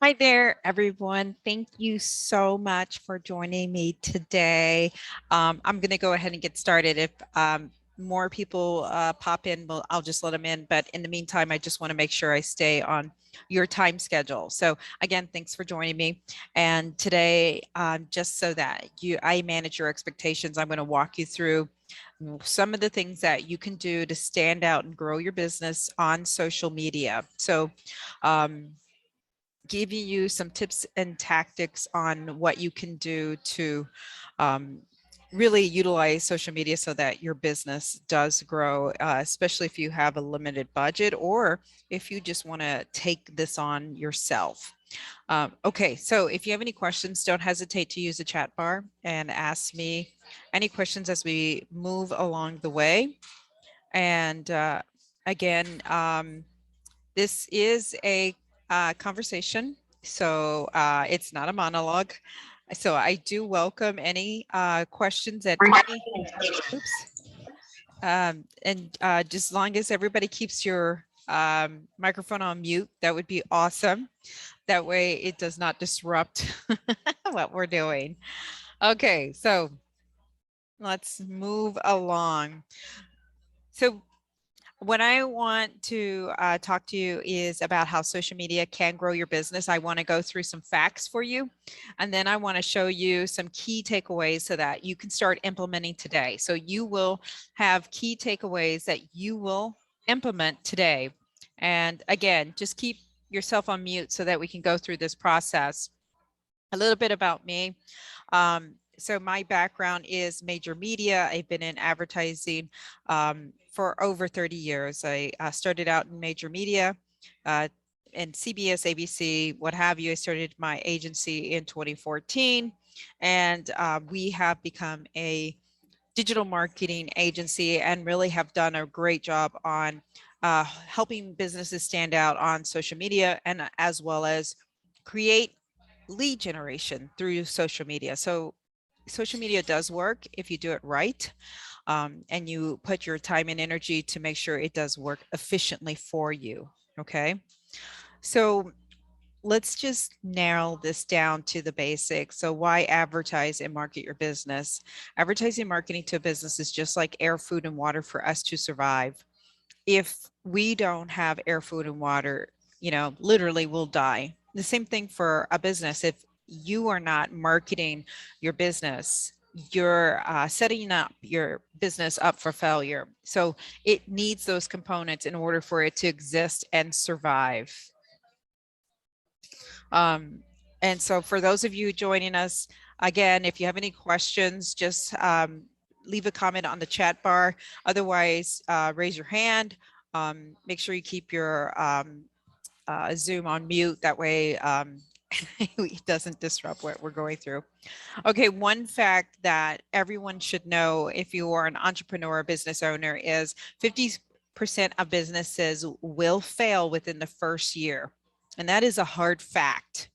Hi there, everyone. Thank you so much for joining me today. I'm going to go ahead and get started. If more people pop in, I'll just let them in. But in the meantime, I just want to make sure I stay on your time schedule. So again, thanks for joining me. And today, just so that I manage your expectations, I'm going to walk you through some of the things that you can do to stand out and grow your business on social media. So giving you some tips and tactics on what you can do to um, really utilize social media so that your business does grow, especially if you have a limited budget or if you just want to take this on yourself. Okay, so if you have any questions, don't hesitate to use the chat bar and ask me any questions as we move along the way. And again, this is a conversation, so it's not a monologue. So I do welcome any questions at any, oops, and just as long as everybody keeps your microphone on mute, that would be awesome. That way it does not disrupt what we're doing. Okay, so let's move along. So what I want to talk to you is about how social media can grow your business. I want to go through some facts for you, and then I want to show you some key takeaways so that you can start implementing today. So you will have key takeaways that you will implement today. And again, just keep yourself on mute so that we can go through this process. A little bit about me. So my background is major media. I've been in advertising for over 30 years. I started out in major media, in CBS, ABC, what have you. I started my agency in 2014, and we have become a digital marketing agency and really have done a great job on helping businesses stand out on social media, and as well as create lead generation through social media. So social media does work if you do it right, and you put your time and energy to make sure it does work efficiently for you. Okay, so let's just narrow this down to the basics. So why advertise and market your business? Advertising marketing to a business is just like air, food, and water for us to survive. If we don't have air, food, and water, literally we'll die. The same thing for a business. If you are not marketing your business, you're setting up your business up for failure. So it needs those components in order for it to exist and survive. Um, and so for those of you joining us, again, if you have any questions, just leave a comment on the chat bar. Otherwise, raise your hand. Make sure you keep your Zoom on mute. That way it doesn't disrupt what we're going through. Okay, one fact that everyone should know if you are an entrepreneur or business owner is 50% of businesses will fail within the first year. And that is a hard fact.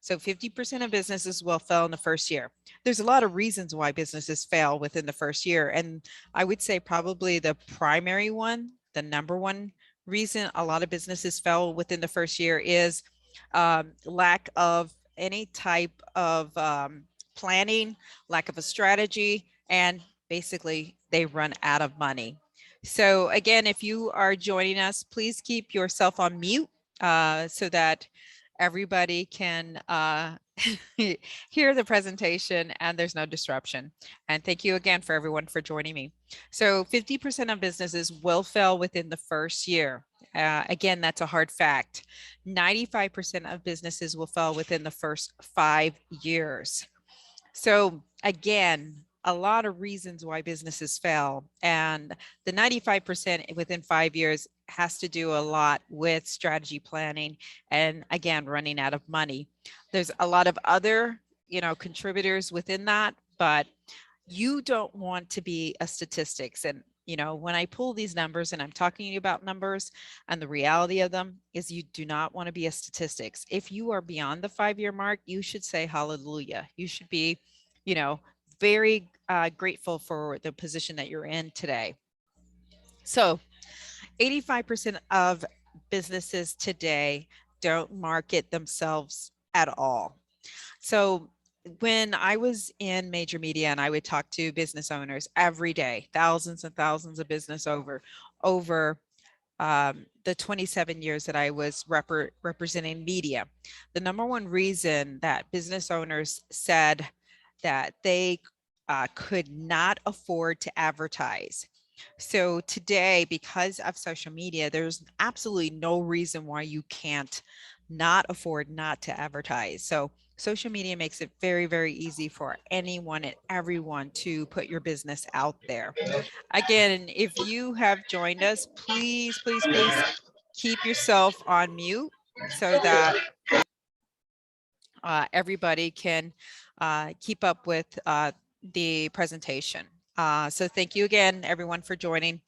So 50% of businesses will fail in the first year. There's a lot of reasons why businesses fail within the first year. And I would say probably the primary one, the number one reason a lot of businesses fail within the first year is lack of any type of planning, lack of a strategy, and basically they run out of money. So again, if you are joining us, please keep yourself on mute so that everybody can hear the presentation and there's no disruption. And thank you again for everyone for joining me. So 50% of businesses will fail within the first year. Again, that's a hard fact. 95% of businesses will fail within the first 5 years. So again, a lot of reasons why businesses fail, and the 95% within 5 years has to do a lot with strategy planning and again running out of money. There's a lot of other contributors within that, but you don't want to be a statistics. And when I pull these numbers and I'm talking to you about numbers, and the reality of them is you do not want to be a statistics. If you are beyond the 5-year mark, you should say hallelujah. You should be very grateful for the position that you're in today. So 85% of businesses today don't market themselves at all. So when I was in major media and I would talk to business owners every day, thousands and thousands of business over the 27 years that I was representing media, the number one reason that business owners said that they could not afford to advertise. So today, because of social media, there's absolutely no reason why you can't not afford not to advertise. So social media makes it very, very easy for anyone and everyone to put your business out there. Again, if you have joined us, please, please, please keep yourself on mute so that everybody can keep up with the presentation. So thank you again, everyone, for joining.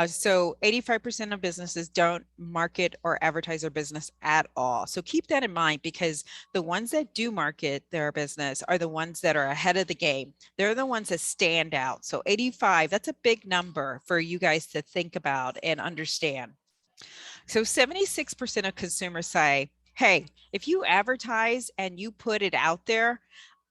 So 85% of businesses don't market or advertise their business at all. So keep that in mind, because the ones that do market their business are the ones that are ahead of the game. They're the ones that stand out. So 85, that's a big number for you guys to think about and understand. So 76% of consumers say, hey, if you advertise and you put it out there,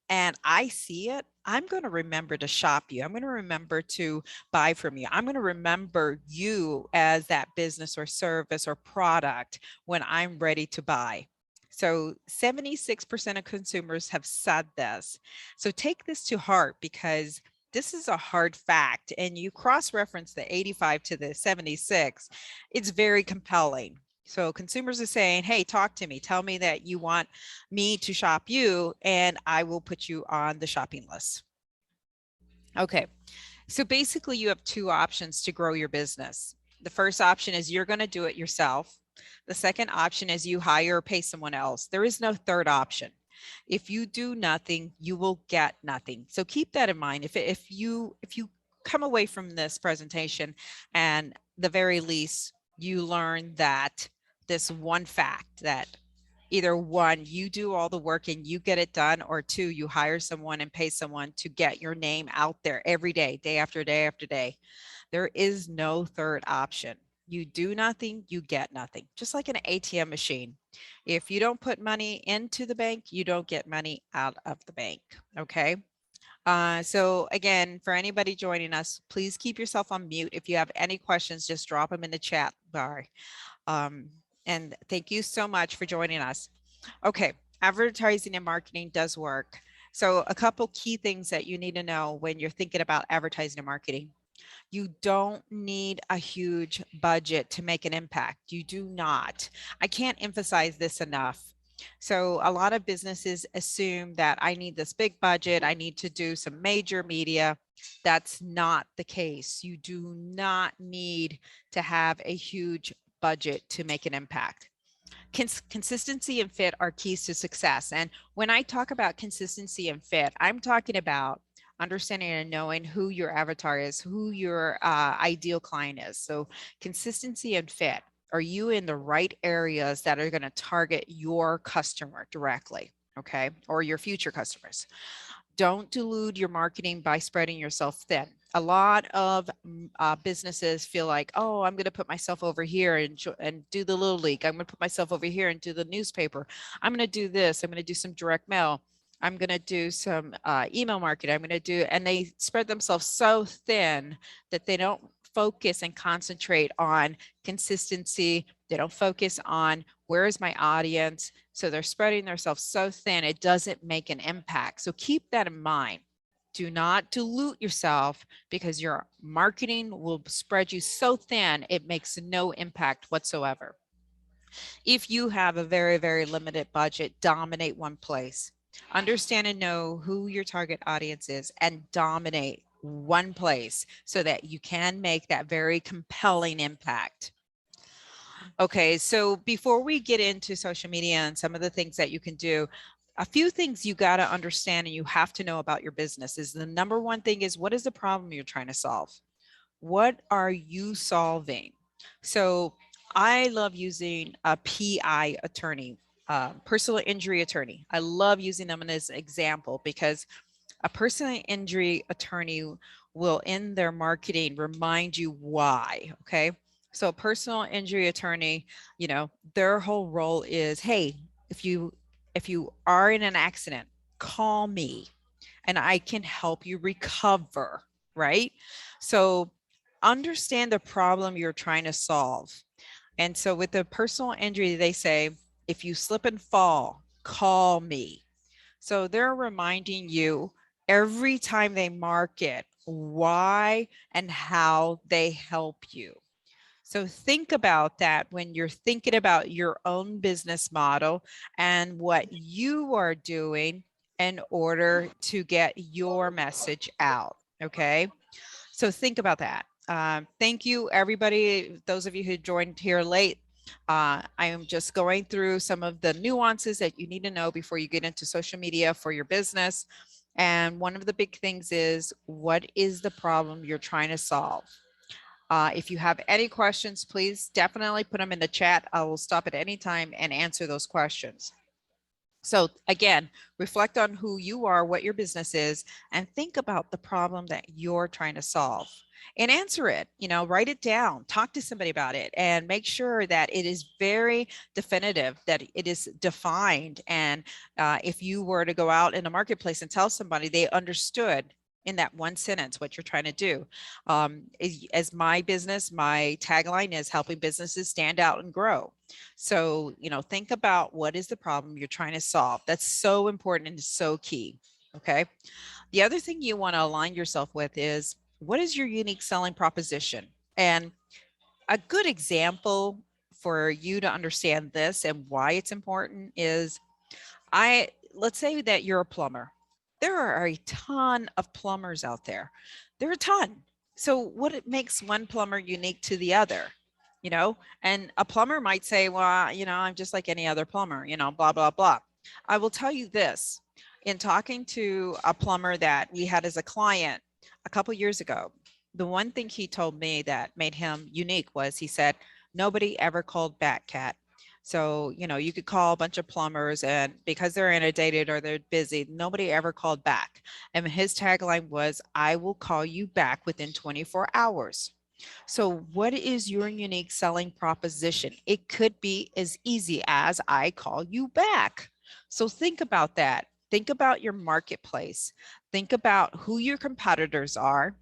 and I see it, I'm going to remember to shop you. I'm going to remember to buy from you. I'm going to remember you as that business or service or product when I'm ready to buy. So 76% of consumers have said this. So take this to heart, because this is a hard fact, and you cross-reference the 85 to the 76. It's very compelling. So consumers are saying, hey, talk to me. Tell me that you want me to shop you, and I will put you on the shopping list. Okay, so basically you have two options to grow your business. The first option is you're going to do it yourself. The second option is you hire or pay someone else. There is no third option. If you do nothing, you will get nothing. So keep that in mind. If you come away from this presentation and the very least you learn that this one fact, that either one, you do all the work and you get it done, or two, you hire someone and pay someone to get your name out there every day, day after day after day. There is no third option. You do nothing, you get nothing. Just like an ATM machine. If you don't put money into the bank, you don't get money out of the bank. Okay. So again, for anybody joining us, please keep yourself on mute. If you have any questions, just drop them in the chat bar. And thank you so much for joining us. Okay, advertising and marketing does work. So a couple key things that you need to know when you're thinking about advertising and marketing. You don't need a huge budget to make an impact. You do not. I can't emphasize this enough. So a lot of businesses assume that I need this big budget, I need to do some major media. That's not the case. You do not need to have a huge budget to make an impact. Consistency and fit are keys to success. And when I talk about consistency and fit, I'm talking about understanding and knowing who your avatar is, who your ideal client is. So consistency and fit. Are you in the right areas that are going to target your customer directly? Okay. Or your future customers. Don't dilute your marketing by spreading yourself thin. A lot of businesses feel like, oh, I'm going to put myself over here and do the Little League. I'm going to put myself over here and do the newspaper. I'm going to do this. I'm going to do some direct mail. I'm going to do some email marketing. I'm going to do, and they spread themselves so thin that they don't focus and concentrate on consistency. They don't focus on where is my audience. So they're spreading themselves so thin, it doesn't make an impact. So keep that in mind. Do not dilute yourself, because your marketing will spread you so thin, it makes no impact whatsoever. If you have a very, very limited budget, dominate one place. Understand and know who your target audience is and dominate one place so that you can make that very compelling impact. Okay, so before we get into social media and some of the things that you can do, a few things you got to understand and you have to know about your business is the number one thing is, what is the problem you're trying to solve? What are you solving? So I love using a PI attorney, personal injury attorney. I love using them as an example, because a personal injury attorney will, in their marketing, remind you why. Okay. So a personal injury attorney, their whole role is, hey, if you are in an accident, call me and I can help you recover, right? So understand the problem you're trying to solve. And so with the personal injury, they say, if you slip and fall, call me. So they're reminding you every time they market why and how they help you. So think about that when you're thinking about your own business model and what you are doing in order to get your message out. Okay. So think about that. Thank you, everybody. Those of you who joined here late. I am just going through some of the nuances that you need to know before you get into social media for your business. And one of the big things is, what is the problem you're trying to solve? If you have any questions, please definitely put them in the chat. I will stop at any time and answer those questions. So again, reflect on who you are, what your business is, and think about the problem that you're trying to solve and answer it. Write it down, talk to somebody about it, and make sure that it is very definitive, that it is defined. And if you were to go out in the marketplace and tell somebody, they understood in that one sentence what you're trying to do. As my business, my tagline is helping businesses stand out and grow. So, think about what is the problem you're trying to solve. That's so important and so key. Okay. The other thing you want to align yourself with is, what is your unique selling proposition? And a good example for you to understand this and why it's important is, let's say that you're a plumber. There are a ton of plumbers out there. There are a ton. So what it makes one plumber unique to the other? And a plumber might say, well, I'm just like any other plumber, blah, blah, blah. I will tell you this. In talking to a plumber that we had as a client a couple years ago, the one thing he told me that made him unique was, he said, nobody ever called back, Kat. So, you could call a bunch of plumbers, and because they're inundated or they're busy, nobody ever called back. And his tagline was, I will call you back within 24 hours. So what is your unique selling proposition? It could be as easy as, I call you back. So think about that. Think about your marketplace. Think about who your competitors are.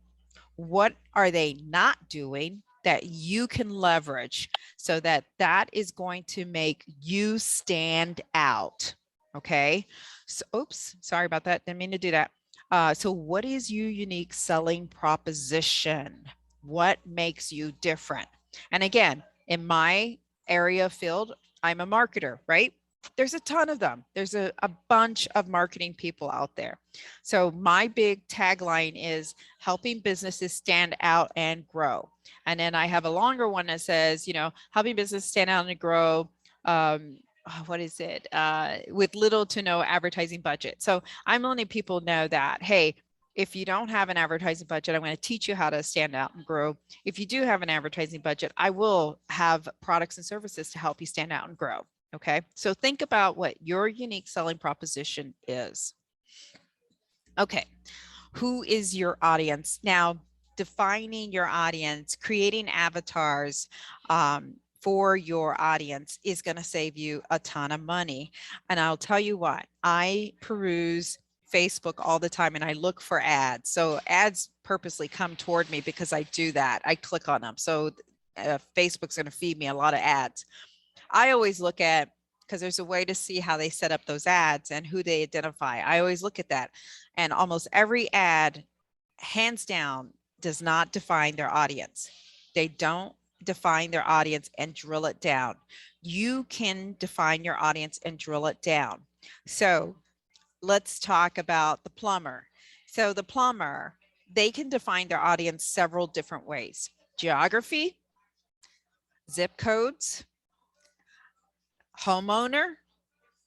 What are they not doing that you can leverage, so that that is going to make you stand out? Okay. So, oops, sorry about that. Didn't mean to do that. So what is your unique selling proposition? What makes you different? And again, in my area of field, I'm a marketer, right? There's a ton of them. There's a bunch of marketing people out there. So my big tagline is helping businesses stand out and grow. And then I have a longer one that says, helping business stand out and grow. What is it? With little to no advertising budget. So I'm letting people know that, hey, if you don't have an advertising budget, I'm going to teach you how to stand out and grow. If you do have an advertising budget, I will have products and services to help you stand out and grow. Okay. So think about what your unique selling proposition is. Okay. Who is your audience? Now, defining your audience, creating avatars for your audience is going to save you a ton of money. And I'll tell you what, I peruse Facebook all the time and I look for ads. So ads purposely come toward me because I do that. I click on them. So Facebook's going to feed me a lot of ads. I always look at, because there's a way to see how they set up those ads and who they identify. I always look at that. And almost every ad, hands down, does not define their audience. They don't define their audience and drill it down. You can define your audience and drill it down. So let's talk about the plumber. So the plumber, they can define their audience several different ways. Geography, zip codes, homeowner,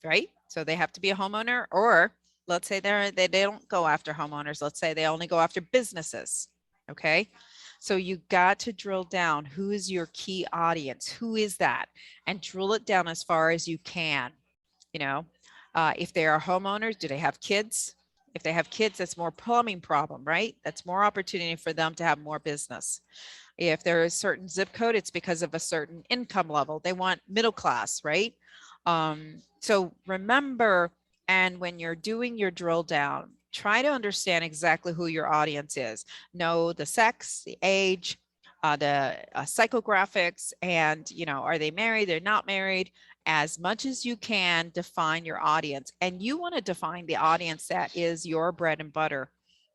right? So they have to be a homeowner, or let's say they don't go after homeowners. Let's say they only go after businesses. Okay. So you got to drill down. Who is your key audience? Who is that? And drill it down as far as you can. If they are homeowners, do they have kids? If they have kids, that's more plumbing problem, right? That's more opportunity for them to have more business. If there is a certain zip code, it's because of a certain income level. They want middle class, right? So remember, and when you're doing your drill down, try to understand exactly who your audience is. Know the sex, the age, the psychographics, and, you know, are they married, they're not married. As much as you can, define your audience. And you want to define the audience that is your bread and butter.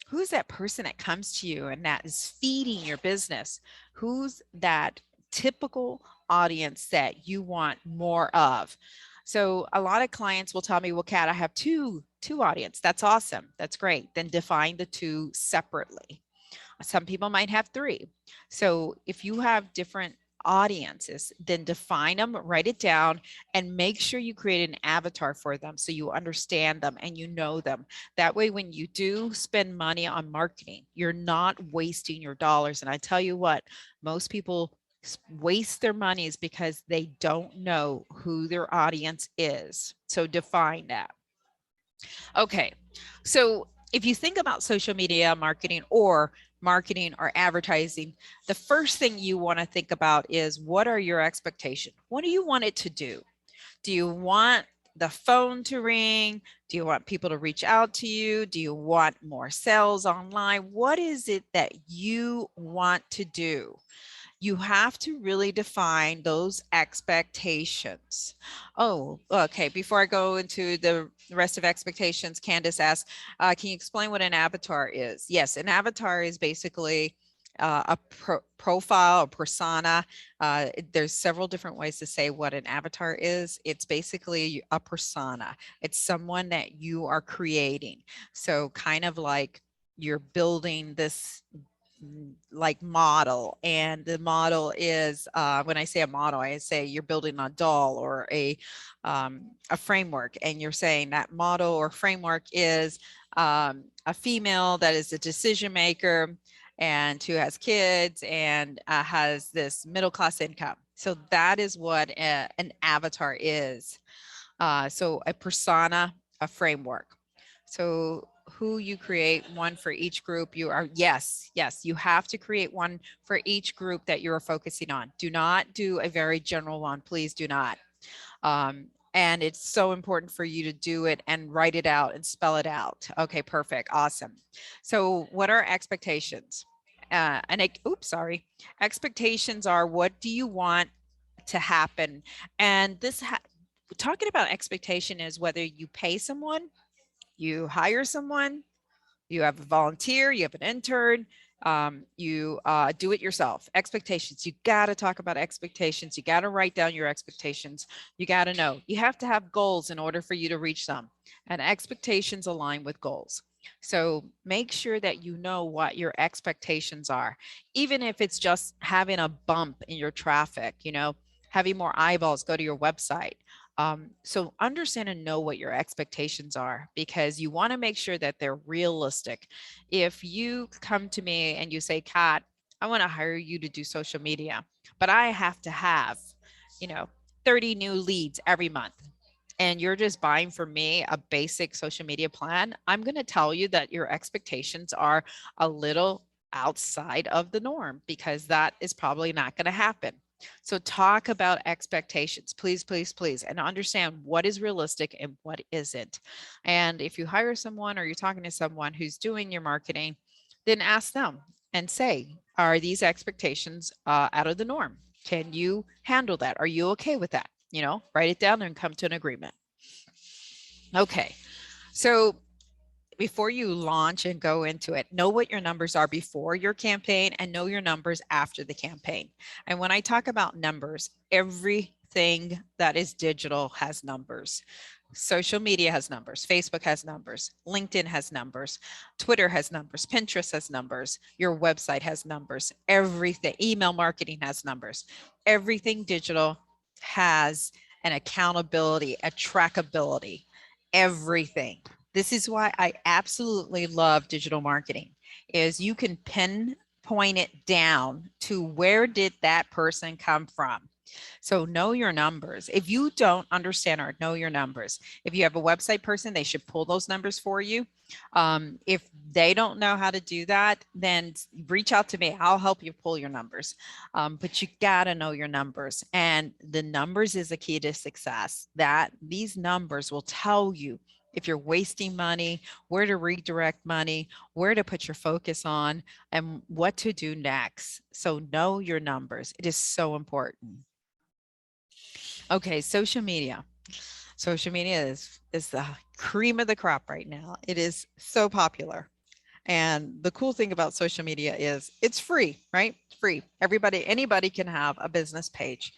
Who's that person that comes to you and that is feeding your business? Who's that typical audience that you want more of? So a lot of clients will tell me, well, Kat, I have two audience. That's awesome. That's great. Then define the two separately. Some people might have three. So if you have different audiences, then define them, write it down, and make sure you create an avatar for them so you understand them and you know them. That way, when you do spend money on marketing, you're not wasting your dollars. And I tell you what, most people waste their monies because they don't know who their audience is. So define that. Okay, so if you think about social media marketing or advertising, the first thing you want to think about is, what are your expectations? What do you want it to do? Do you want the phone to ring? Do you want people to reach out to you? Do you want more sales online? What is it that you want to do? You have to really define those expectations. Oh, okay. Before I go into the rest of expectations, Candace asked, can you explain what an avatar is? Yes, an avatar is basically a profile, a persona. There's several different ways to say what an avatar is. It's basically a persona. It's someone that you are creating. So kind of like you're building this like model, and the model is when I say a model, I say you're building a doll or a framework, and you're saying that model or framework is a female that is a decision maker and who has kids and has this middle class income. So that is what an avatar is. So a persona, a framework. So who you create, one for each group. You are, yes, you have to create one for each group that you're focusing on. Do not do a very general one. Please do not. And it's so important for you to do it and write it out and spell it out. Okay, perfect. Awesome. So what are expectations? Expectations are, what do you want to happen? And this, talking about expectation is whether you pay someone, you hire someone, you have a volunteer, you have an intern, you do it yourself. Expectations. You got to talk about expectations. You got to write down your expectations. You got to know. You have to have goals in order for you to reach them. And expectations align with goals. So make sure that you know what your expectations are, even if it's just having a bump in your traffic, you know, having more eyeballs go to your website. So understand and know what your expectations are, because you want to make sure that they're realistic. If you come to me and you say, Kat, I want to hire you to do social media, but I have to have, 30 new leads every month, and you're just buying from me a basic social media plan, I'm going to tell you that your expectations are a little outside of the norm, because that is probably not going to happen. So talk about expectations, please, please, please, and understand what is realistic and what isn't. And if you hire someone or you're talking to someone who's doing your marketing, then ask them and say, are these expectations out of the norm? Can you handle that? Are you okay with that? Write it down and come to an agreement. Okay, so before you launch and go into it, know what your numbers are before your campaign and know your numbers after the campaign. And when I talk about numbers, everything that is digital has numbers. Social media has numbers, Facebook has numbers, LinkedIn has numbers, Twitter has numbers, Pinterest has numbers, your website has numbers, everything, email marketing has numbers. Everything digital has an accountability, a trackability, everything. This is why I absolutely love digital marketing, is you can pinpoint it down to where did that person come from? So know your numbers. If you don't understand or know your numbers, if you have a website person, they should pull those numbers for you. If they don't know how to do that, then reach out to me. I'll help you pull your numbers. But you got to know your numbers, and the numbers is the key to success. That these numbers will tell you if you're wasting money, where to redirect money, where to put your focus on, and what to do next. So know your numbers. It is so important. Okay, social media. Social media is the cream of the crop right now. It is so popular. And the cool thing about social media is it's free, right? Free. Anybody can have a business page.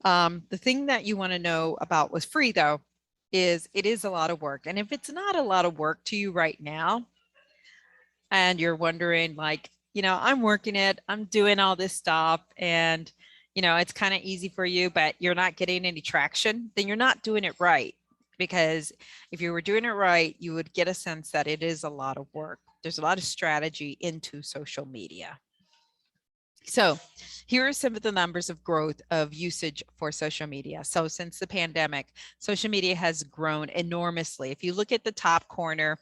The thing that you want to know about what's free though is it is a lot of work. And if it's not a lot of work to you right now, and you're wondering like, I'm working it, I'm doing all this stuff, and it's kind of easy for you, but you're not getting any traction, then you're not doing it right. Because if you were doing it right, you would get a sense that it is a lot of work. There's a lot of strategy into social media. So here are some of the numbers of growth of usage for social media. So since the pandemic, social media has grown enormously. If you look at the top corner,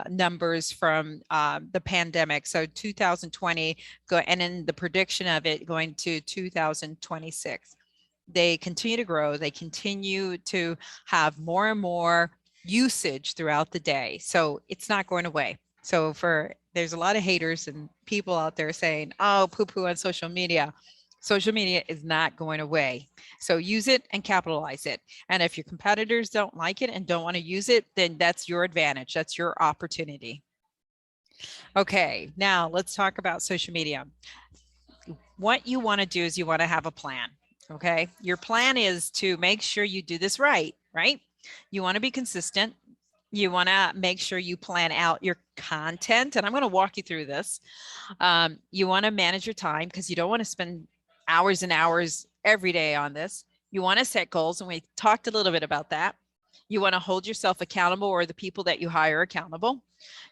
numbers from the pandemic, so 2020, and then the prediction of it going to 2026, they continue to grow. They continue to have more and more usage throughout the day. So it's not going away. So there's a lot of haters and people out there saying, oh, poo-poo on social media. Social media is not going away. So use it and capitalize it. And if your competitors don't like it and don't want to use it, then that's your advantage. That's your opportunity. Okay, now let's talk about social media. What you want to do is you want to have a plan. Okay, your plan is to make sure you do this right? You want to be consistent. You want to make sure you plan out your content, and I'm going to walk you through this. You want to manage your time because you don't want to spend hours and hours every day on this. You want to set goals, and we talked a little bit about that. You want to hold yourself accountable, or the people that you hire accountable.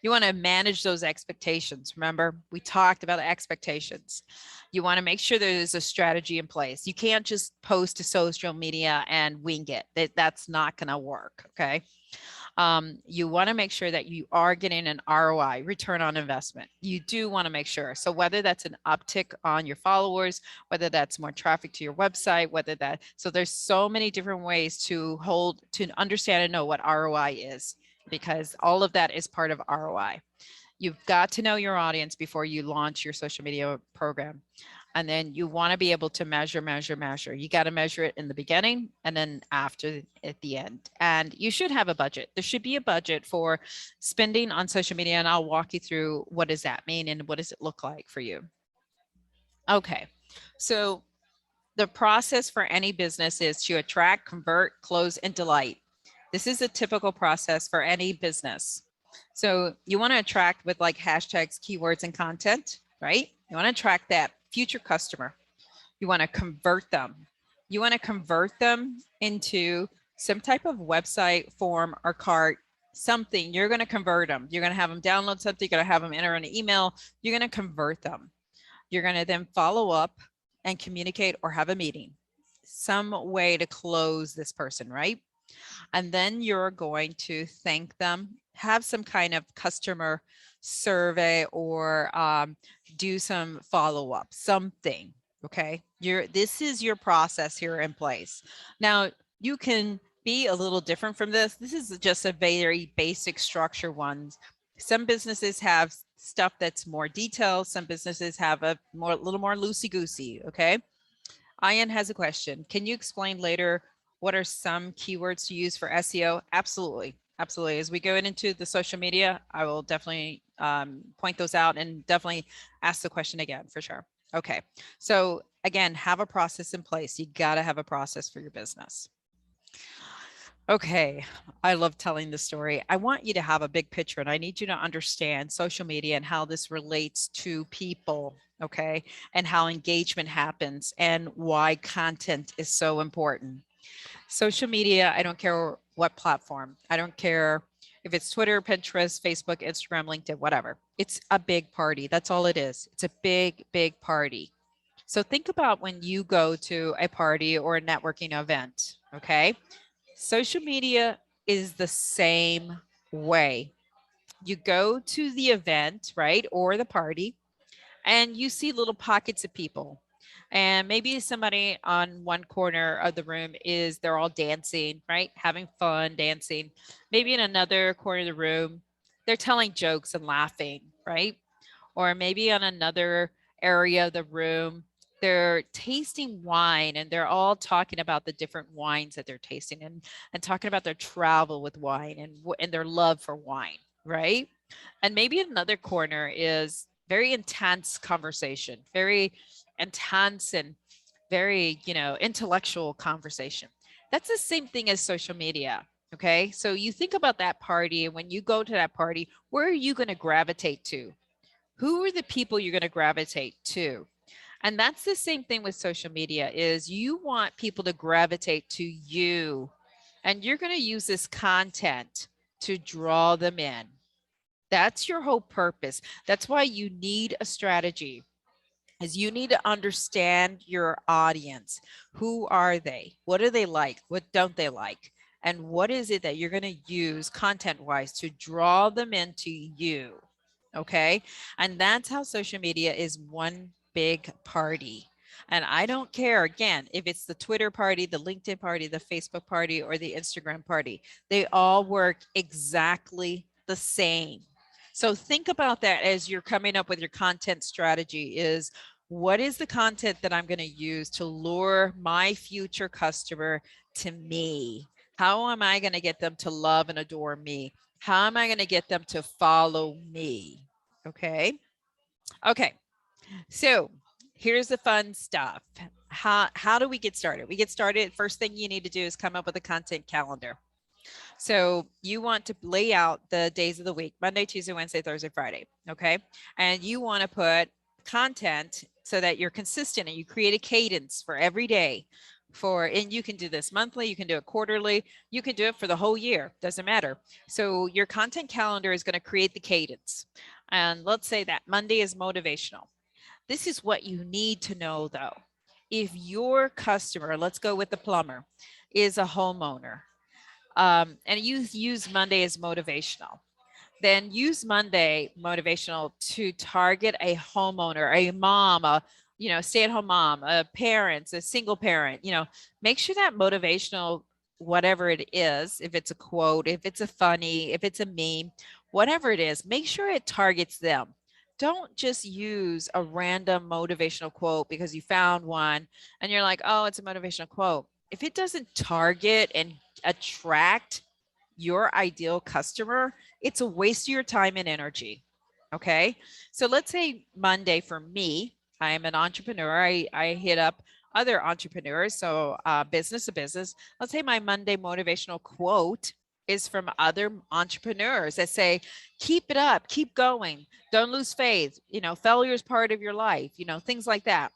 You want to manage those expectations. Remember, we talked about expectations. You want to make sure there's a strategy in place. You can't just post to social media and wing it. That's not going to work. Okay. You want to make sure that you are getting an ROI, return on investment. You do want to make sure. So whether that's an uptick on your followers, whether that's more traffic to your website, so there's so many different ways to understand and know what ROI is, because all of that is part of ROI. You've got to know your audience before you launch your social media program. And then you want to be able to measure. You got to measure it in the beginning and then after at the end. And you should have a budget. There should be a budget for spending on social media. And I'll walk you through what does that mean and what does it look like for you. Okay, so the process for any business is to attract, convert, close, and delight. This is a typical process for any business. So you want to attract with like hashtags, keywords, and content, right? You want to attract that future customer. You want to convert them. You want to convert them into some type of website, form, or cart, something. You're going to convert them. You're going to have them download something. You're going to have them enter an email. You're going to convert them. You're going to then follow up and communicate or have a meeting, some way to close this person, right? And then you're going to thank them, have some kind of customer survey, or do some follow-up, something. Okay, this is your process here in place. Now you can be a little different from this. This is just a very basic structure one. Some businesses have stuff that's more detailed. Some businesses have a little more loosey-goosey. Okay, Ian has a question. Can you explain later what are some keywords to use for SEO? Absolutely. Absolutely. As we go into the social media, I will definitely point those out and definitely ask the question again for sure. Okay. So again, have a process in place. You got to have a process for your business. Okay, I love telling the story. I want you to have a big picture, and I need you to understand social media and how this relates to people, okay, and how engagement happens and why content is so important. Social media, I don't care what platform. I don't care if it's Twitter, Pinterest, Facebook, Instagram, LinkedIn, whatever. It's a big party. That's all it is. It's a big, big party. So think about when you go to a party or a networking event, okay? Social media is the same way. You go to the event, right, or the party, and you see little pockets of people. And maybe somebody on one corner of the room is they're all dancing, right? Having fun dancing. Maybe in another corner of the room, they're telling jokes and laughing, right? Or maybe on another area of the room, they're tasting wine and they're all talking about the different wines that they're tasting and talking about their travel with wine and their love for wine, right? And maybe another corner is very intense conversation, very intense and very, intellectual conversation. That's the same thing as social media. Okay. So you think about that party, and when you go to that party, where are you going to gravitate to? Who are the people you're going to gravitate to? And that's the same thing with social media is you want people to gravitate to you, and you're going to use this content to draw them in. That's your whole purpose. That's why you need a strategy, is you need to understand your audience. Who are they? What do they like? What don't they like? And what is it that you're going to use content wise to draw them into you? Okay. And that's how social media is one big party. And I don't care, again, if it's the Twitter party, the LinkedIn party, the Facebook party, or the Instagram party, they all work exactly the same. So think about that as you're coming up with your content strategy is what is the content that I'm going to use to lure my future customer to me? How am I going to get them to love and adore me? How am I going to get them to follow me? Okay. Okay. So here's the fun stuff. How do we get started? We get started. First thing you need to do is come up with a content calendar. So you want to lay out the days of the week, Monday, Tuesday, Wednesday, Thursday, Friday. Okay. And you want to put content so that you're consistent and you create a cadence for every day and you can do this monthly, you can do it quarterly, you can do it for the whole year, doesn't matter. So your content calendar is going to create the cadence. And let's say that Monday is motivational. This is what you need to know though. If your customer, let's go with the plumber, is a homeowner, and you use Monday as motivational, then use Monday motivational to target a homeowner, a mom, a stay-at-home mom, a parent, a single parent. Make sure that motivational, whatever it is, if it's a quote, if it's a funny, if it's a meme, whatever it is, make sure it targets them. Don't just use a random motivational quote because you found one and you're like, oh, it's a motivational quote. If it doesn't target and attract your ideal customer, it's a waste of your time and energy. Okay. So let's say Monday for me, I am an entrepreneur. I hit up other entrepreneurs. So business to business. Let's say my Monday motivational quote is from other entrepreneurs that say, keep it up, keep going, don't lose faith. Failure is part of your life, things like that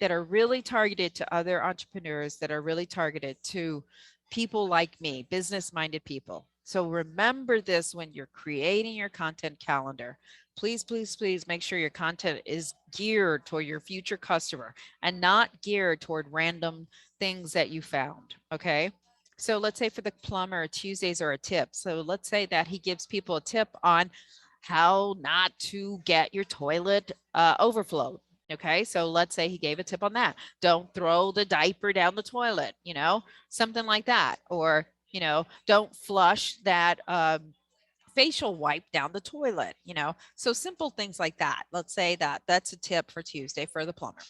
are really targeted to other entrepreneurs, that are really targeted to people like me, business minded people. So remember this when you're creating your content calendar. Please, please, please make sure your content is geared toward your future customer and not geared toward random things that you found. Okay. So let's say for the plumber, Tuesdays are a tip. So let's say that he gives people a tip on how not to get your toilet overflowed. Okay, so let's say he gave a tip on that. Don't throw the diaper down the toilet, something like that. Or, don't flush that facial wipe down the toilet, So simple things like that. Let's say that that's a tip for Tuesday for the plumber.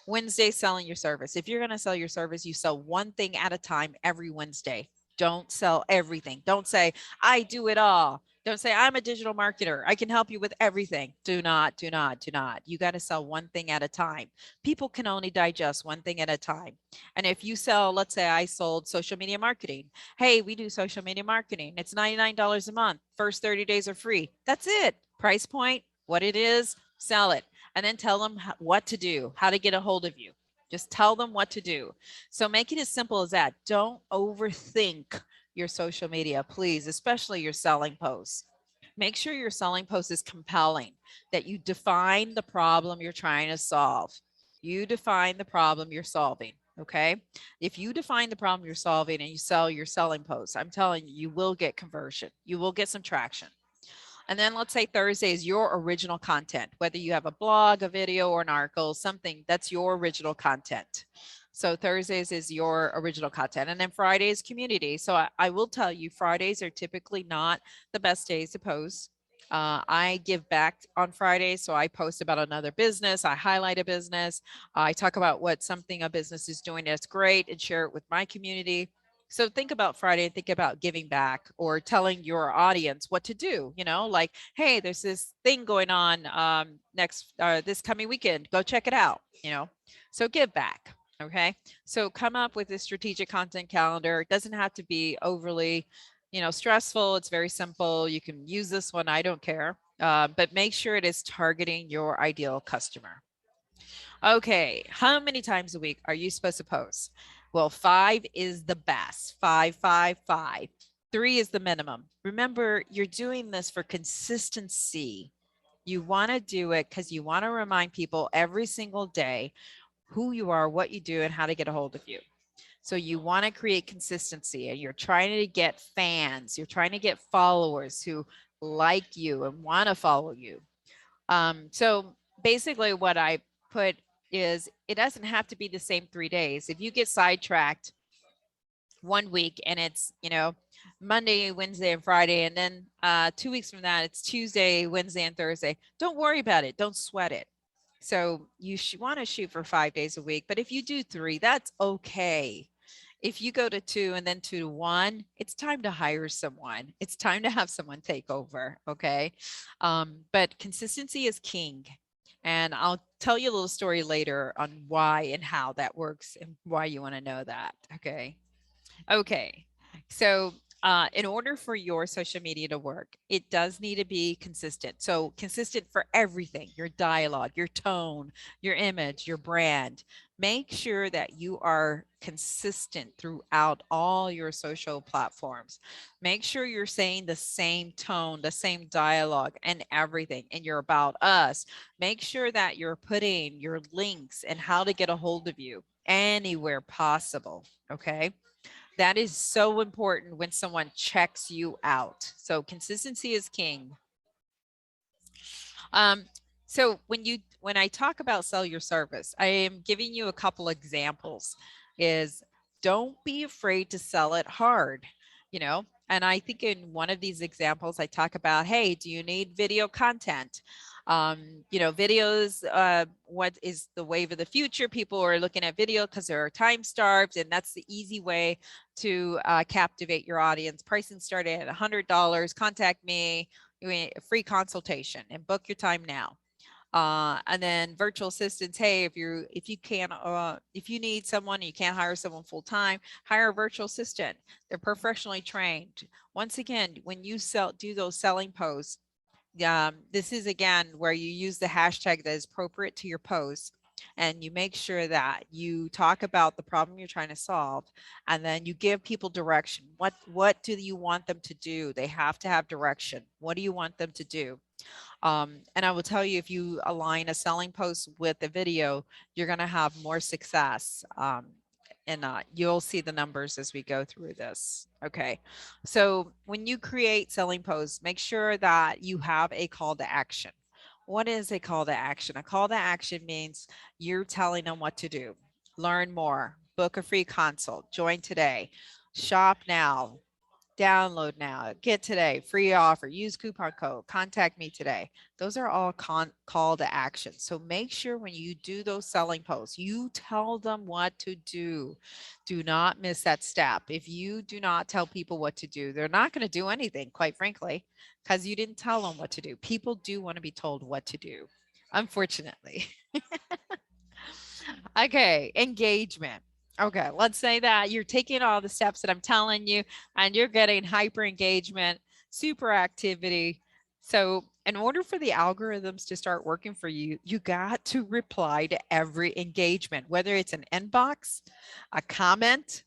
Wednesday, selling your service. If you're going to sell your service, you sell one thing at a time every Wednesday. Don't sell everything. Don't say, I do it all. Don't say, I'm a digital marketer, I can help you with everything. Do not, do not, do not. You got to sell one thing at a time. People can only digest one thing at a time. And if you sell, let's say I sold social media marketing. Hey, we do social media marketing. It's $99 a month. First 30 days are free. That's it. Price point, what it is, sell it. And then tell them what to do, how to get a hold of you. Just tell them what to do. So make it as simple as that. Don't overthink your social media, please, especially your selling posts. Make sure your selling post is compelling, that you define the problem you're trying to solve. You define the problem you're solving. Okay. If you define the problem you're solving and you sell your selling posts, I'm telling you, you will get conversion. You will get some traction. And then let's say Thursday is your original content, whether you have a blog, a video, or an article, something that's your original content. So Thursdays is your original content. And then Friday is community. So I will tell you, Fridays are typically not the best days to post. I give back on Fridays. So I post about another business. I highlight a business. I talk about what something a business is doing that's great and share it with my community. So think about Friday and think about giving back or telling your audience what to do, like, hey, there's this thing going on this coming weekend, go check it out. So give back. Okay. So come up with a strategic content calendar. It doesn't have to be overly, stressful. It's very simple. You can use this one. I don't care. But make sure it is targeting your ideal customer. Okay, how many times a week are you supposed to post? Well, 5 is the best. 5, 5, 5. 3 is the minimum. Remember, you're doing this for consistency. You want to do it because you want to remind people every single day who you are, what you do, and how to get a hold of you. So you want to create consistency, and you're trying to get fans. You're trying to get followers who like you and want to follow you. So basically what I put is it doesn't have to be the same 3 days. If you get sidetracked one week and it's, Monday, Wednesday, and Friday, and then 2 weeks from that, it's Tuesday, Wednesday, and Thursday, don't worry about it. Don't sweat it. So you want to shoot for 5 days a week, but if you do 3, that's okay. If you go to 2 and then 2 to 1, it's time to hire someone. It's time to have someone take over. Okay. But consistency is king. And I'll tell you a little story later on why and how that works and why you want to know that. Okay. Okay. So in order for your social media to work, it does need to be consistent. So consistent for everything, your dialogue, your tone, your image, your brand. Make sure that you are consistent throughout all your social platforms. Make sure you're saying the same tone, the same dialogue and everything. And you're about us. Make sure that you're putting your links and how to get a hold of you anywhere possible. Okay. That is so important when someone checks you out. So consistency is king. So when I talk about sell your service, I am giving you a couple examples. Is don't be afraid to sell it hard, And I think in one of these examples, I talk about, hey, do you need video content? Videos, what is the wave of the future? People are looking at video because they're time starved, and that's the easy way to captivate your audience. Pricing started at $100. Contact me, a free consultation, and book your time now. And then virtual assistants. Hey, if you need someone and you can't hire someone full time, hire a virtual assistant. They're professionally trained. Once again, when you do those selling posts, this is again where you use the hashtag that is appropriate to your post, and you make sure that you talk about the problem you're trying to solve, and then you give people direction. What do you want them to do? They have to have direction. What do you want them to do? And I will tell you, if you align a selling post with a video, you're going to have more success. And you'll see the numbers as we go through this. Okay. So when you create selling posts, make sure that you have a call to action. What is a call to action? A call to action means you're telling them what to do. Learn more, book a free consult, join today, shop now, download now, get today, free offer, use coupon code, contact me today. Those are all call to action. So make sure when you do those selling posts, you tell them what to do. Do not miss that step. If you do not tell people what to do, they're not going to do anything, quite frankly, because you didn't tell them what to do. People do want to be told what to do, unfortunately. Okay, engagement. Okay, let's say that you're taking all the steps that I'm telling you and you're getting hyper engagement, super activity. So in order for the algorithms to start working for you, you got to reply to every engagement, whether it's an inbox, a comment,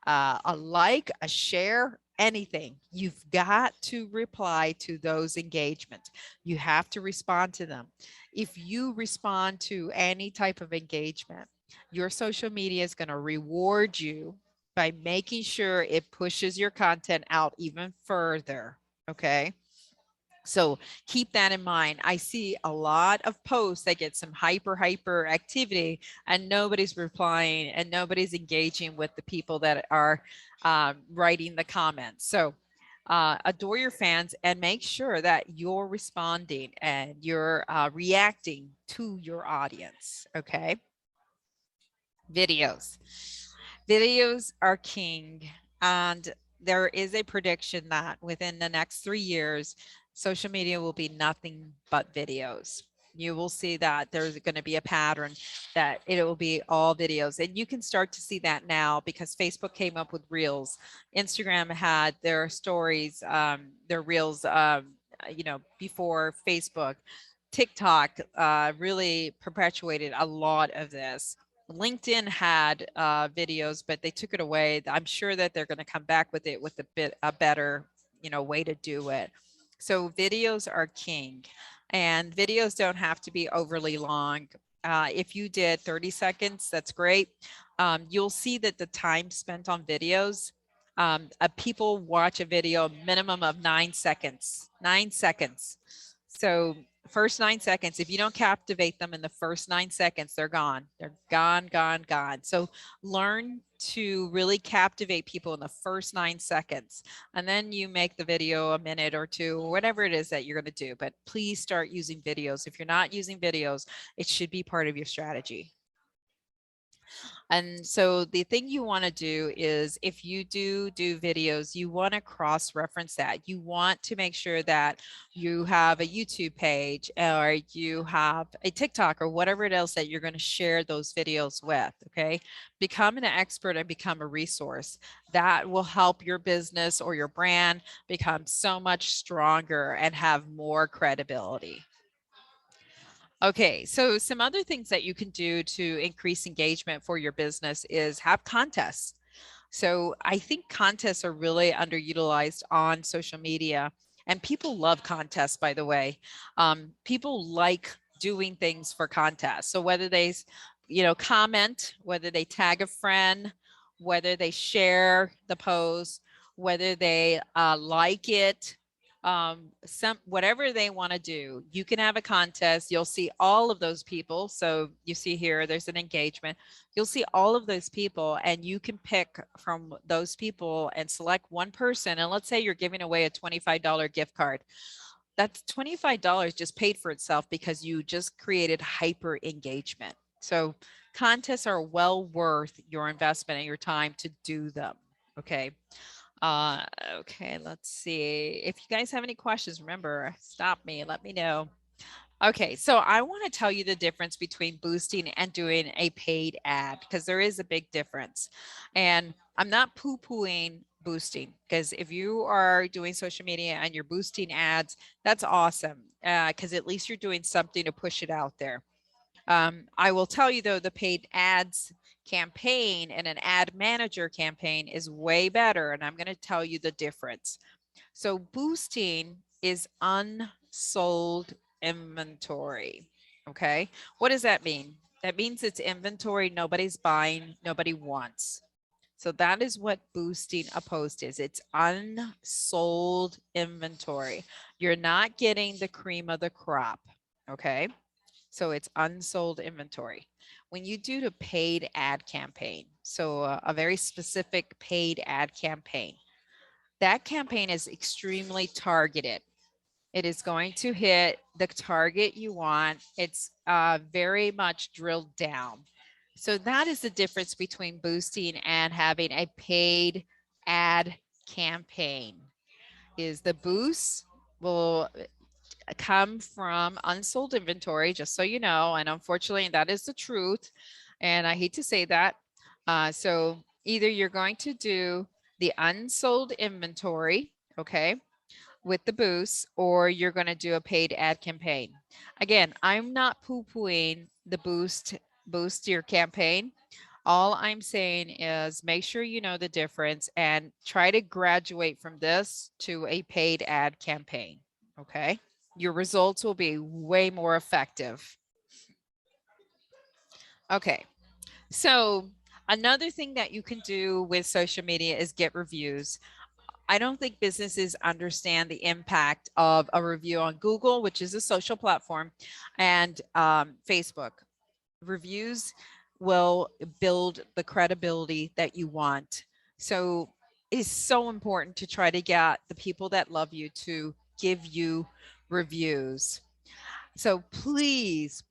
a like, a share, anything. You've got to reply to those engagements. You have to respond to them. If you respond to any type of engagement, your social media is going to reward you by making sure it pushes your content out even further. Okay. So keep that in mind. I see a lot of posts that get some hyper activity and nobody's replying and nobody's engaging with the people that are writing the comments. So adore your fans and make sure that you're responding and you're reacting to your audience. Okay. Videos. Videos are king. And there is a prediction that within the next 3 years, social media will be nothing but videos. You will see that there's going to be a pattern that it will be all videos. And you can start to see that now because Facebook came up with Reels. Instagram had their stories, their Reels, before Facebook. TikTok really perpetuated a lot of this. LinkedIn had videos, but they took it away. I'm sure that they're going to come back with it with a better, way to do it. So videos are king, and videos don't have to be overly long. If you did 30 seconds, that's great. You'll see that the time spent on videos, people watch a video minimum of 9 seconds. 9 seconds. So first 9 seconds, if you don't captivate them in the first 9 seconds, they're gone. They're gone, gone, gone. So learn to really captivate people in the first 9 seconds. And then you make the video a minute or two, or whatever it is that you're going to do. But please start using videos. If you're not using videos, it should be part of your strategy. And so the thing you want to do is if you do videos, you want to cross-reference that. You want to make sure that you have a YouTube page or you have a TikTok or whatever it else that you're going to share those videos with. Okay. Become an expert and become a resource. That will help your business or your brand become so much stronger and have more credibility. Okay, so some other things that you can do to increase engagement for your business is have contests. So I think contests are really underutilized on social media, and people love contests, by the way. People like doing things for contests. So whether they, comment, whether they tag a friend, whether they share the post, whether they like it, whatever they want to do, you can have a contest. You'll see all of those people. So you see here, there's an engagement. You'll see all of those people and you can pick from those people and select one person. And let's say you're giving away a $25 gift card. That's $25 just paid for itself because you just created hyper engagement. So contests are well worth your investment and your time to do them. Okay. Uh, okay, let's see. If you guys have any questions, remember, stop me, let me know. Okay, so I want to tell you the difference between boosting and doing a paid ad because there is a big difference. And I'm not poo-pooing boosting because if you are doing social media and you're boosting ads, that's awesome because at least you're doing something to push it out there. I will tell you though, the paid ads campaign and an ad manager campaign is way better. And I'm going to tell you the difference. So boosting is unsold inventory. Okay. What does that mean? That means it's inventory nobody's buying, nobody wants. So that is what boosting a post is. It's unsold inventory. You're not getting the cream of the crop. Okay. So it's unsold inventory. When you do the paid ad campaign, so a very specific paid ad campaign, that campaign is extremely targeted. It is going to hit the target you want. It's very much drilled down. So that is the difference between boosting and having a paid ad campaign. Is the boost will come from unsold inventory, just so you know, and unfortunately that is the truth. And I hate to say that. So either you're going to do the unsold inventory, okay, with the boost, or you're going to do a paid ad campaign. Again, I'm not poo-pooing the boost your campaign. All I'm saying is make sure you know the difference and try to graduate from this to a paid ad campaign. Okay. Your results will be way more effective. Okay. So, another thing that you can do with social media is get reviews. I don't think businesses understand the impact of a review on Google, which is a social platform, and Facebook. Reviews will build the credibility that you want. So it's so important to try to get the people that love you to give you reviews. So please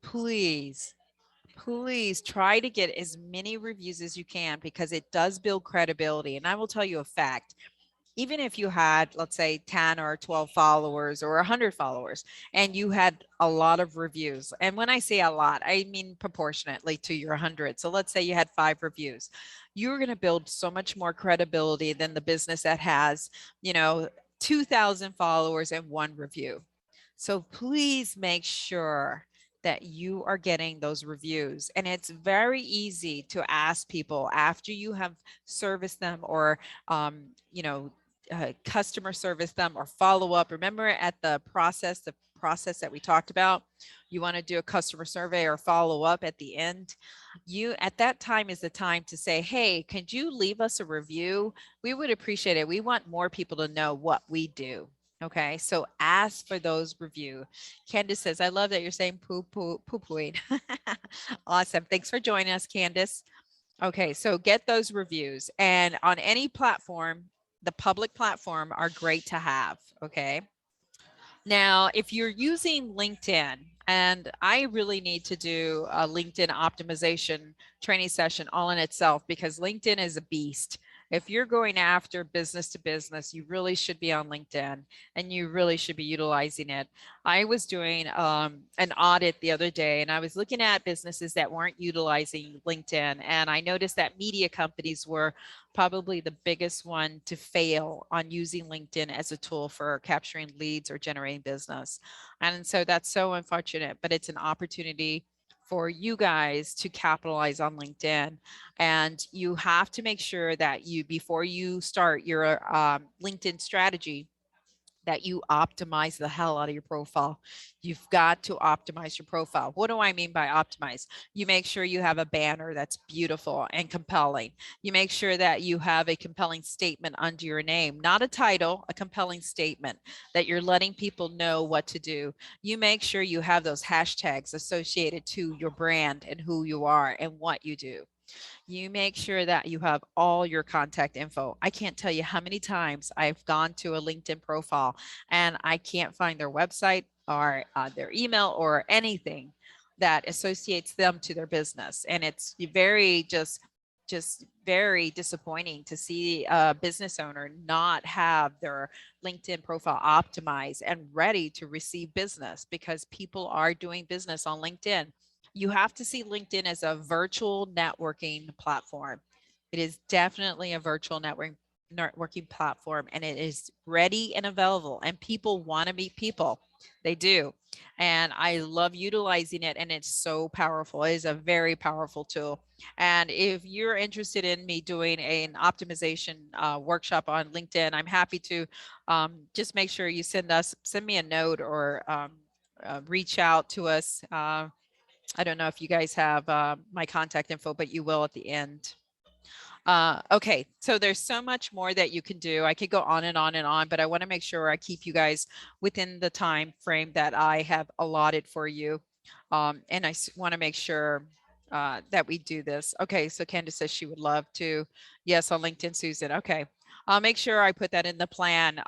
try to get as many reviews as you can because it does build credibility. And I will tell you a fact, even if you had, let's say, 10 or 12 followers or 100 followers, and you had a lot of reviews. And when I say a lot, I mean proportionately to your 100. So let's say you had 5 reviews. You're going to build so much more credibility than the business that has, you know, 2,000 followers and 1 review. So please make sure that you are getting those reviews. And it's very easy to ask people after you have serviced them or, you know, customer service them or follow up. Remember at the process that we talked about, you want to do a customer survey or follow up at the end. You at that time is the time to say, hey, could you leave us a review? We would appreciate it. We want more people to know what we do. Okay, so ask for those review. Candace says, I love that you're saying poo-pooing. Awesome. Thanks for joining us, Candace. Okay, so get those reviews. And on any platform, the public platform are great to have. Okay. Now, if you're using LinkedIn, and I really need to do a LinkedIn optimization training session all in itself because LinkedIn is a beast. If you're going after business to business, you really should be on LinkedIn and you really should be utilizing it. I was doing an audit the other day and I was looking at businesses that weren't utilizing LinkedIn. And I noticed that media companies were probably the biggest one to fail on using LinkedIn as a tool for capturing leads or generating business. And so that's so unfortunate, but it's an opportunity for you guys to capitalize on LinkedIn. And you have to make sure that you, before you start your LinkedIn strategy, that you optimize the hell out of your profile. You've got to optimize your profile. What do I mean by optimize? You make sure you have a banner that's beautiful and compelling. You make sure that you have a compelling statement under your name, not a title, a compelling statement that you're letting people know what to do. You make sure you have those hashtags associated to your brand and who you are and what you do. You make sure that you have all your contact info. I can't tell you how many times I've gone to a LinkedIn profile and I can't find their website or their email or anything that associates them to their business. And it's very just very disappointing to see a business owner not have their LinkedIn profile optimized and ready to receive business because people are doing business on LinkedIn. You have to see LinkedIn as a virtual networking platform. It is definitely a virtual networking platform and it is ready and available and people want to meet people. They do. And I love utilizing it and it's so powerful. It is a very powerful tool. And if you're interested in me doing an optimization workshop on LinkedIn, I'm happy to just make sure you send me a note or reach out to us. I don't know if you guys have my contact info, but you will at the end. Okay, so there's so much more that you can do. I could go on and on and on, but I want to make sure I keep you guys within the time frame that I have allotted for you. And I want to make sure that we do this. Okay, so Candace says she would love to. Yes, on LinkedIn, Susan. Okay, I'll make sure I put that in the plan.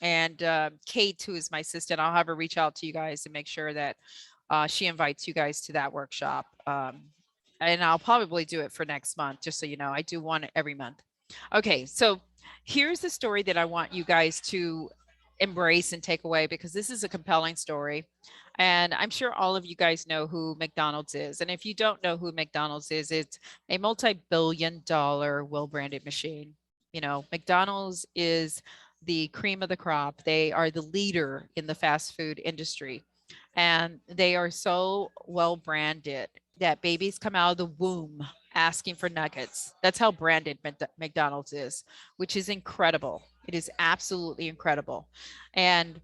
And Kate, who is my assistant, I'll have her reach out to you guys and make sure that she invites you guys to that workshop. And I'll probably do it for next month, just so you know. I do one every month. Okay, so here's the story that I want you guys to embrace and take away because this is a compelling story. And I'm sure all of you guys know who McDonald's is. And if you don't know who McDonald's is, it's a multi-billion-dollar well-branded machine. You know, McDonald's is the cream of the crop. They are the leader in the fast food industry and they are so well branded that babies come out of the womb asking for nuggets. That's how branded McDonald's is, which is incredible. It is absolutely incredible. And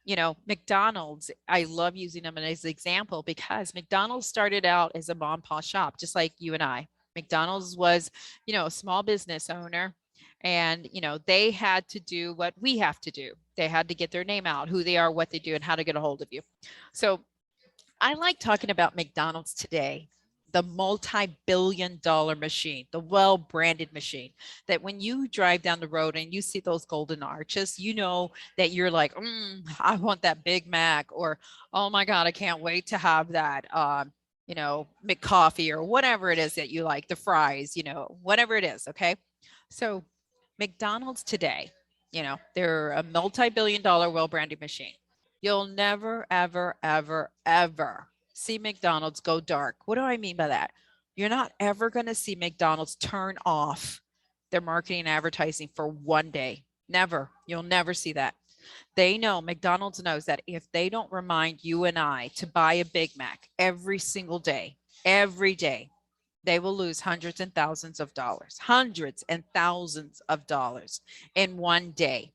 McDonald's, I love using them as an example because McDonald's started out as a mom and pop shop, just like you and I. McDonald's was, a small business owner, and, they had to do what we have to do. They had to get their name out, who they are, what they do, and how to get a hold of you. So I like talking about McDonald's today, the multi-billion-dollar machine, the well-branded machine, that when you drive down the road and you see those golden arches, that you're like, I want that Big Mac, or, oh my God, I can't wait to have that, McCoffee, or whatever it is that you like, the fries, whatever it is. Okay. So McDonald's today, they're a multi-billion-dollar well-branded machine. You'll never, ever, ever, ever see McDonald's go dark. What do I mean by that? You're not ever going to see McDonald's turn off their marketing and advertising for one day. Never. You'll never see that. McDonald's knows that if they don't remind you and I to buy a Big Mac every single day, every day, they will lose hundreds and thousands of dollars in one day.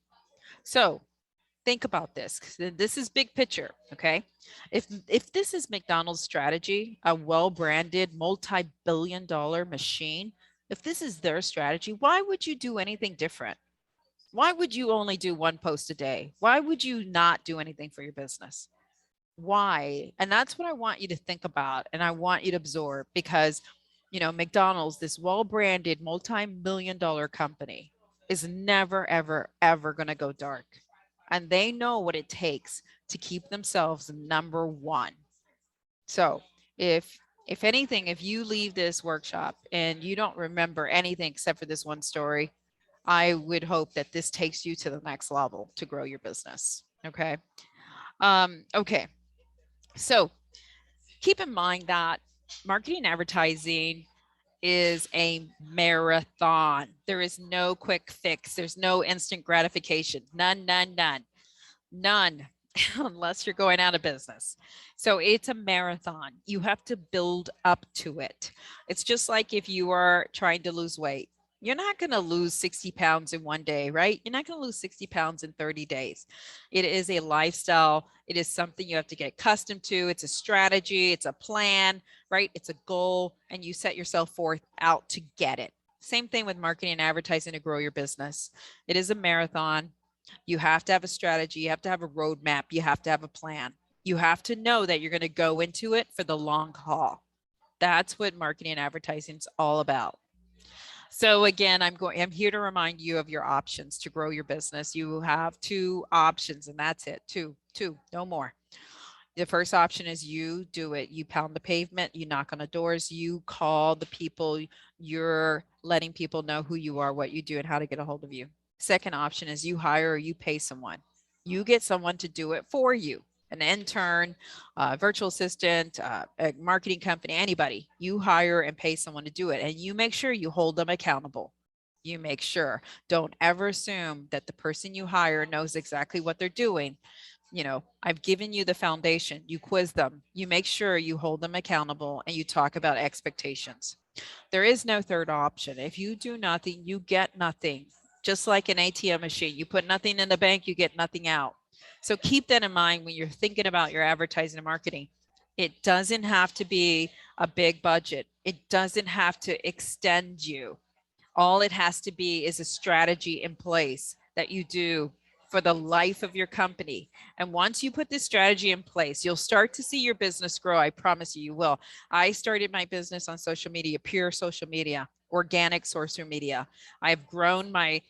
So think about this. This is big picture. Okay. If this is McDonald's strategy, a well-branded multi-billion-dollar machine, if this is their strategy, why would you do anything different? Why would you only do one post a day? Why would you not do anything for your business? Why? And that's what I want you to think about, and I want you to absorb, because McDonald's, this well-branded multi-million dollar company, is never, ever, ever going to go dark. And they know what it takes to keep themselves number one. So if anything, if you leave this workshop and you don't remember anything except for this one story, I would hope that this takes you to the next level to grow your business. Okay. Okay. So keep in mind that marketing and advertising is a marathon. There is no quick fix. There's no instant gratification. None, none, none, none, unless you're going out of business. So it's a marathon. You have to build up to it. It's just like if you are trying to lose weight. You're not going to lose 60 pounds in one day, right? You're not going to lose 60 pounds in 30 days. It is a lifestyle. It is something you have to get accustomed to. It's a strategy. It's a plan, right? It's a goal, and you set yourself forth out to get it. Same thing with marketing and advertising to grow your business. It is a marathon. You have to have a strategy. You have to have a roadmap. You have to have a plan. You have to know that you're going to go into it for the long haul. That's what marketing and advertising is all about. So again, I'm here to remind you of your options to grow your business. You have two options, and that's it. Two, no more. The first option is you do it. You pound the pavement, you knock on the doors, you call the people, you're letting people know who you are, what you do, and how to get a hold of you. Second option is you hire or you pay someone. You get someone to do it for you. An intern, a virtual assistant, a marketing company, anybody. You hire and pay someone to do it, and you make sure you hold them accountable. You make sure. Don't ever assume that the person you hire knows exactly what they're doing. I've given you the foundation. You quiz them. You make sure you hold them accountable, and you talk about expectations. There is no third option. If you do nothing, you get nothing. Just like an ATM machine, you put nothing in the bank, you get nothing out. So keep that in mind when you're thinking about your advertising and marketing. It doesn't have to be a big budget. It doesn't have to extend you. All it has to be is a strategy in place that you do for the life of your company. And once you put this strategy in place, you'll start to see your business grow. I promise you, you will. I started my business on social media, pure social media, organic social media. I've grown my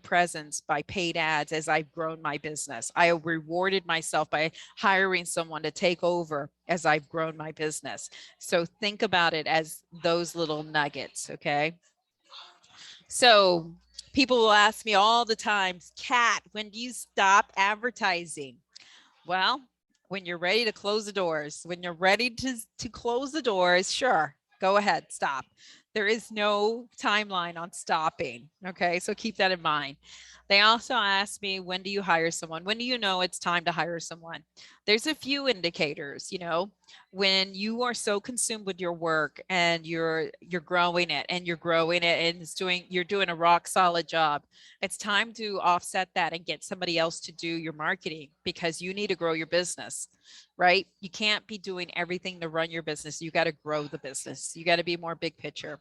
presence by paid ads as I've grown my business. I have rewarded myself by hiring someone to take over as I've grown my business. So think about it as those little nuggets, okay? So people will ask me all the time, Kat, when do you stop advertising? Well, when you're ready to close the doors, when you're ready to close the doors, sure, go ahead, stop. There is no timeline on stopping. Okay, so keep that in mind. They also ask me, when do you hire someone? When do you know it's time to hire someone? There's a few indicators, when you are so consumed with your work and you're growing it and you're growing it and you're doing a rock solid job. It's time to offset that and get somebody else to do your marketing because you need to grow your business, right? You can't be doing everything to run your business. You got to grow the business. You got to be more big picture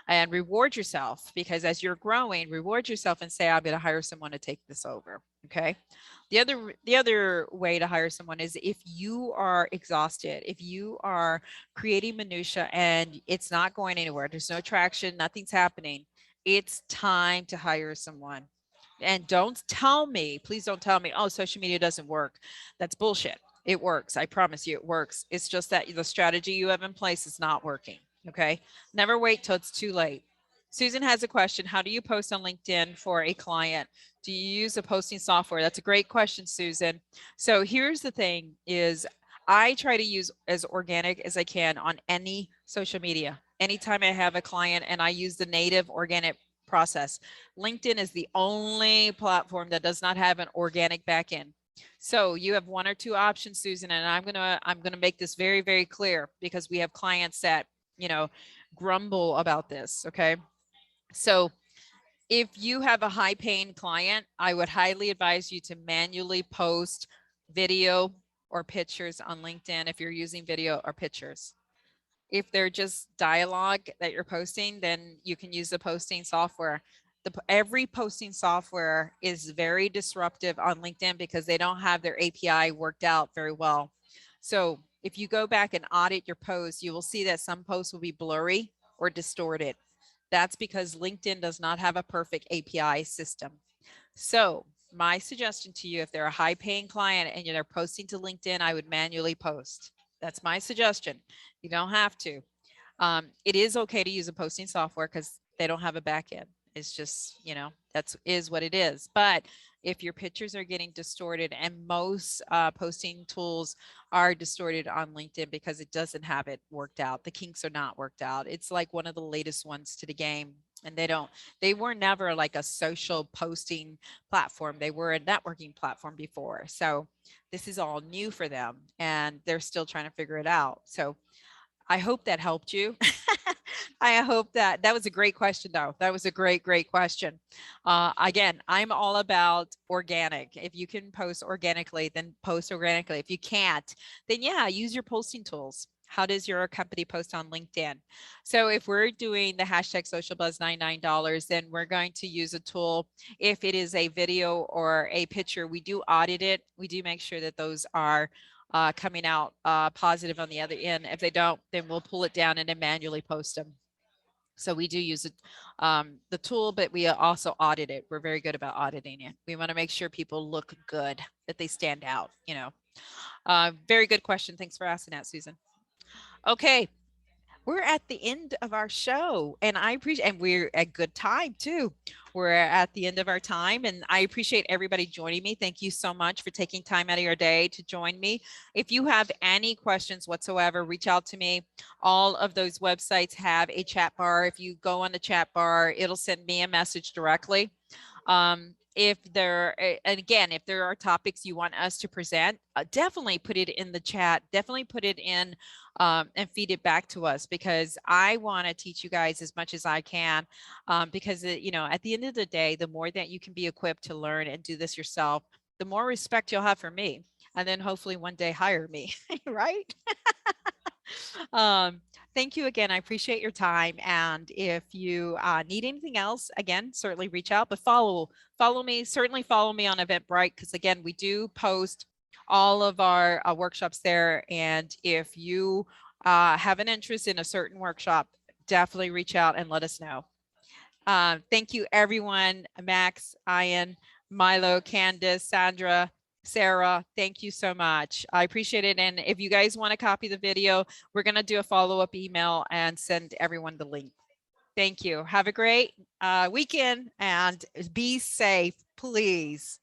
and reward yourself, because as you're growing, reward yourself and say, I'm going to hire someone to take this over. Okay. The other way to hire someone is if you are exhausted, if you are creating minutia and it's not going anywhere, there's no traction, nothing's happening, it's time to hire someone. And don't tell me, please don't tell me, oh, social media doesn't work. That's bullshit. It works. I promise you it works. It's just that the strategy you have in place is not working. Okay. Never wait till it's too late. Susan has a question. How do you post on LinkedIn for a client? Do you use a posting software? That's a great question, Susan. So here's the thing is I try to use as organic as I can on any social media. Anytime I have a client and I use the native organic process. LinkedIn is the only platform that does not have an organic backend. So you have one or two options, Susan, and I'm gonna make this very, very clear because we have clients that, you know, grumble about this. Okay. So if you have a high paying client, I would highly advise you to manually post video or pictures on LinkedIn if you're using video or pictures. If they're just dialogue that you're posting, then you can use the posting software. Every posting software is very disruptive on LinkedIn because they don't have their API worked out very well. So if you go back and audit your posts, you will see that some posts will be blurry or distorted. That's because LinkedIn does not have a perfect API system. So my suggestion to you, if they're a high paying client and they're posting to LinkedIn, I would manually post. That's my suggestion. You don't have to. It is okay to use a posting software because they don't have a back end. It's just, that's is what it is. But if your pictures are getting distorted, and most posting tools are distorted on LinkedIn because it doesn't have it worked out, the kinks are not worked out. It's like one of the latest ones to the game. And they were never like a social posting platform. They were a networking platform before. So this is all new for them and they're still trying to figure it out. So I hope that helped you. I hope that was a great question, though. That was a great, great question. Again, I'm all about organic. If you can post organically, then post organically. If you can't, then yeah, use your posting tools. How does your company post on LinkedIn? So if we're doing the hashtag social buzz $99, then we're going to use a tool. If it is a video or a picture, we do audit it. We do make sure that those are coming out positive on the other end. If they don't, then we'll pull it down and then manually post them. So we do use it, the tool, but we also audit it. We're very good about auditing it. We want to make sure people look good, that they stand out, Very good question. Thanks for asking that, Susan. Okay, we're at the end of our show and I appreciate, and we're at good time too. We're at the end of our time and I appreciate everybody joining me. Thank you so much for taking time out of your day to join me. If you have any questions whatsoever, reach out to me. All of those websites have a chat bar. If you go on the chat bar, it'll send me a message directly. If there, and again, if there are topics you want us to present, definitely put it in the chat, definitely put it in and feed it back to us, because I want to teach you guys as much as I can, because, at the end of the day, the more that you can be equipped to learn and do this yourself, the more respect you'll have for me. And then hopefully one day hire me, right? Thank you again. I appreciate your time. And if you need anything else, again, certainly reach out, but follow me, certainly follow me on Eventbrite, because again, we do post all of our workshops there. And if you have an interest in a certain workshop, definitely reach out and let us know. Thank you, everyone. Max, Ian, Milo, Candace, Sandra, Sarah, thank you so much. I appreciate it. And if you guys want to copy the video, we're going to do a follow-up email and send everyone the link. Thank you. Have a great weekend and be safe, please.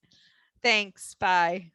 Thanks. Bye.